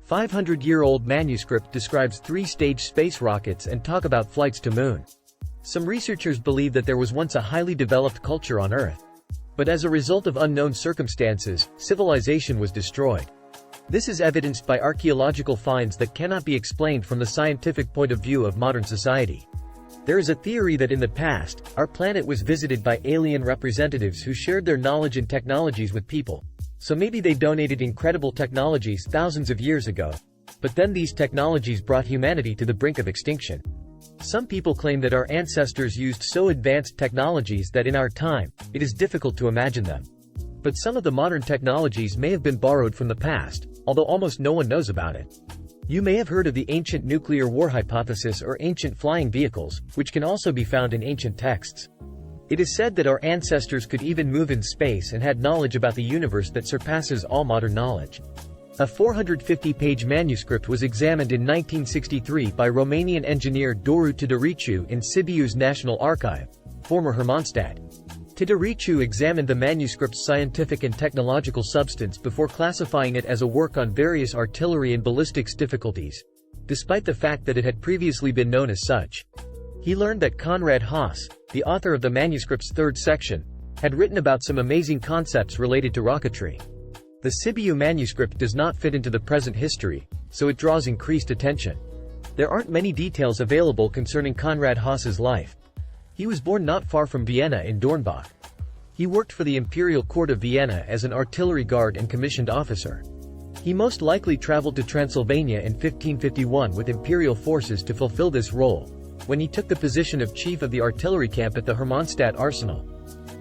500-year-old manuscript describes 3-stage space rockets and talk about flights to Moon. Some researchers believe that there was once a highly developed culture on Earth. But as a result of unknown circumstances, civilization was destroyed. This is evidenced by archaeological finds that cannot be explained from the scientific point of view of modern society. There is a theory that in the past, our planet was visited by alien representatives who shared their knowledge and technologies with people. So maybe they donated incredible technologies thousands of years ago. But then these technologies brought humanity to the brink of extinction. Some people claim that our ancestors used so advanced technologies that in our time, it is difficult to imagine them. But some of the modern technologies may have been borrowed from the past, although almost no one knows about it. You may have heard of the ancient nuclear war hypothesis or ancient flying vehicles, which can also be found in ancient texts. It is said that our ancestors could even move in space and had knowledge about the universe that surpasses all modern knowledge. A 450-page manuscript was examined in 1963 by Romanian engineer Doru Todoriciu in Sibiu's National Archive, former Hermannstadt. Todoriciu examined the manuscript's scientific and technological substance before classifying it as a work on various artillery and ballistics difficulties, despite the fact that it had previously been known as such. He learned that Konrad Haas, the author of the manuscript's third section, had written about some amazing concepts related to rocketry. The Sibiu manuscript does not fit into the present history, so it draws increased attention. There aren't many details available concerning Konrad Haas's life. He was born not far from Vienna in Dornbach. He worked for the Imperial Court of Vienna as an artillery guard and commissioned officer. He most likely traveled to Transylvania in 1551 with imperial forces to fulfill this role, when he took the position of chief of the artillery camp at the Hermannstadt arsenal.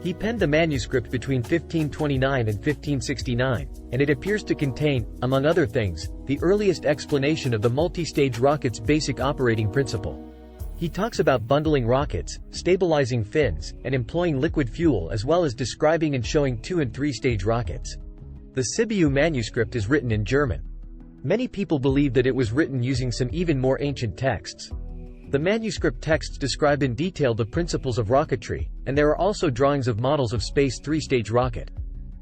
He penned the manuscript between 1529 and 1569, and it appears to contain, among other things, the earliest explanation of the multi-stage rocket's basic operating principle. He talks about bundling rockets, stabilizing fins, and employing liquid fuel, as well as describing and showing 2- and 3-stage rockets. The Sibiu manuscript is written in German. Many people believe that it was written using some even more ancient texts. The manuscript texts describe in detail the principles of rocketry, and there are also drawings of models of space 3-stage rocket.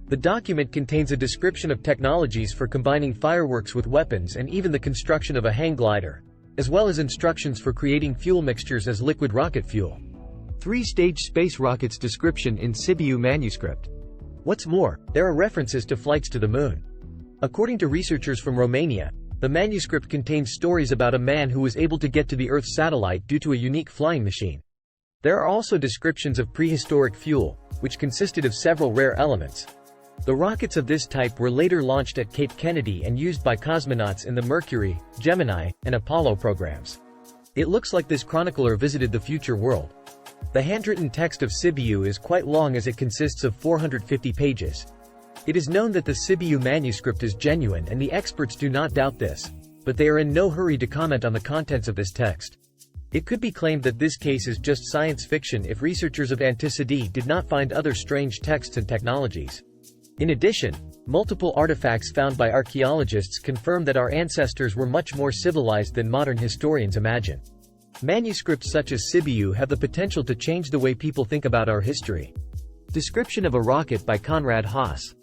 The document contains a description of technologies for combining fireworks with weapons and even the construction of a hang glider, as well as instructions for creating fuel mixtures as liquid rocket fuel. 3-stage space rockets description in Sibiu manuscript. What's more, there are references to flights to the Moon. According to researchers from Romania, the manuscript contains stories about a man who was able to get to the Earth's satellite due to a unique flying machine. There are also descriptions of prehistoric fuel, which consisted of several rare elements. The rockets of this type were later launched at Cape Kennedy and used by cosmonauts in the Mercury, Gemini, and Apollo programs. It looks like this chronicler visited the future world. The handwritten text of Sibiu is quite long as it consists of 450 pages. It is known that the Sibiu manuscript is genuine and the experts do not doubt this, but they are in no hurry to comment on the contents of this text. It could be claimed that this case is just science fiction if researchers of Antiquity did not find other strange texts and technologies. In addition, multiple artifacts found by archaeologists confirm that our ancestors were much more civilized than modern historians imagine. Manuscripts such as Sibiu have the potential to change the way people think about our history. Description of a rocket by Konrad Haas.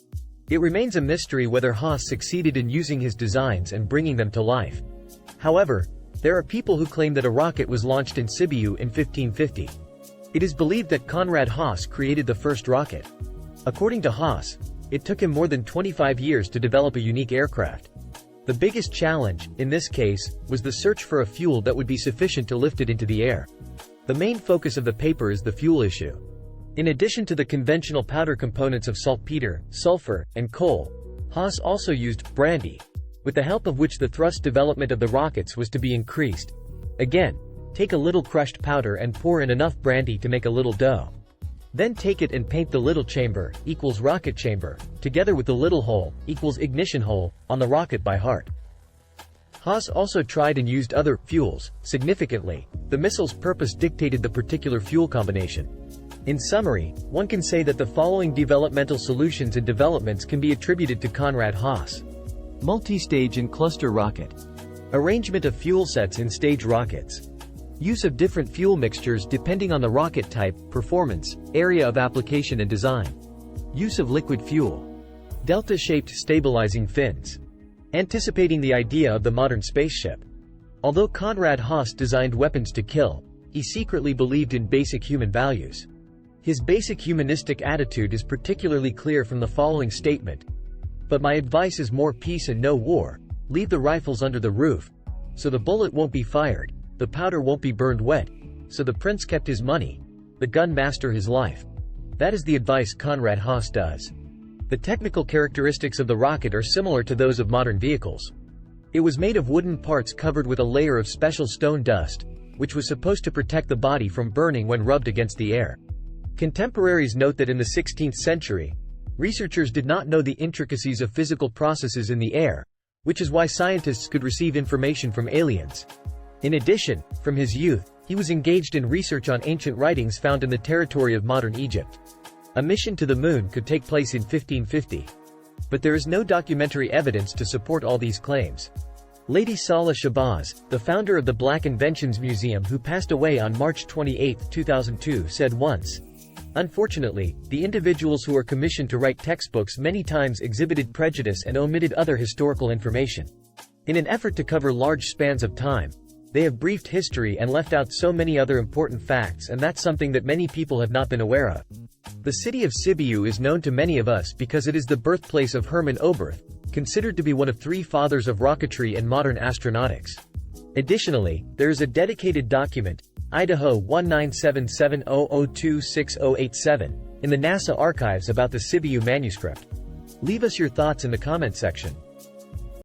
It remains a mystery whether Haas succeeded in using his designs and bringing them to life. However, there are people who claim that a rocket was launched in Sibiu in 1550. It is believed that Konrad Haas created the first rocket. According to Haas, it took him more than 25 years to develop a unique aircraft. The biggest challenge, in this case, was the search for a fuel that would be sufficient to lift it into the air. The main focus of the paper is the fuel issue. In addition to the conventional powder components of saltpeter, sulfur, and coal, Haas also used brandy, with the help of which the thrust development of the rockets was to be increased. Again, take a little crushed powder and pour in enough brandy to make a little dough. Then take it and paint the little chamber, equals rocket chamber, together with the little hole, equals ignition hole, on the rocket by heart. Haas also tried and used other fuels. Significantly, the missile's purpose dictated the particular fuel combination. In summary, one can say that the following developmental solutions and developments can be attributed to Konrad Haas. Multi-stage and cluster rocket. Arrangement of fuel sets in stage rockets. Use of different fuel mixtures depending on the rocket type, performance, area of application and design. Use of liquid fuel. Delta-shaped stabilizing fins. anticipating the idea of the modern spaceship. Although Konrad Haas designed weapons to kill, he secretly believed in basic human values. His basic humanistic attitude is particularly clear from the following statement: "But my advice is more peace and no war. Leave the rifles under the roof, so the bullet won't be fired, the powder won't be burned wet, so the prince kept his money, the gun master his life." That is the advice Konrad Haas does. The technical characteristics of the rocket are similar to those of modern vehicles. It was made of wooden parts covered with a layer of special stone dust, which was supposed to protect the body from burning when rubbed against the air. Contemporaries note that in the 16th century, researchers did not know the intricacies of physical processes in the air, which is why scientists could receive information from aliens. In addition, from his youth, he was engaged in research on ancient writings found in the territory of modern Egypt. A mission to the moon could take place in 1550. But there is no documentary evidence to support all these claims. Lady Salah Shabazz, the founder of the Black Inventions Museum who passed away on March 28, 2002, said once, "Unfortunately, the individuals who are commissioned to write textbooks many times exhibited prejudice and omitted other historical information. In an effort to cover large spans of time, they have briefed history and left out so many other important facts, and that's something that many people have not been aware of." The city of Sibiu is known to many of us because it is the birthplace of Hermann Oberth, considered to be one of three fathers of rocketry and modern astronautics. Additionally, there is a dedicated document, Idaho 197700260087, in the NASA archives about the Sibiu manuscript. Leave us your thoughts in the comment section.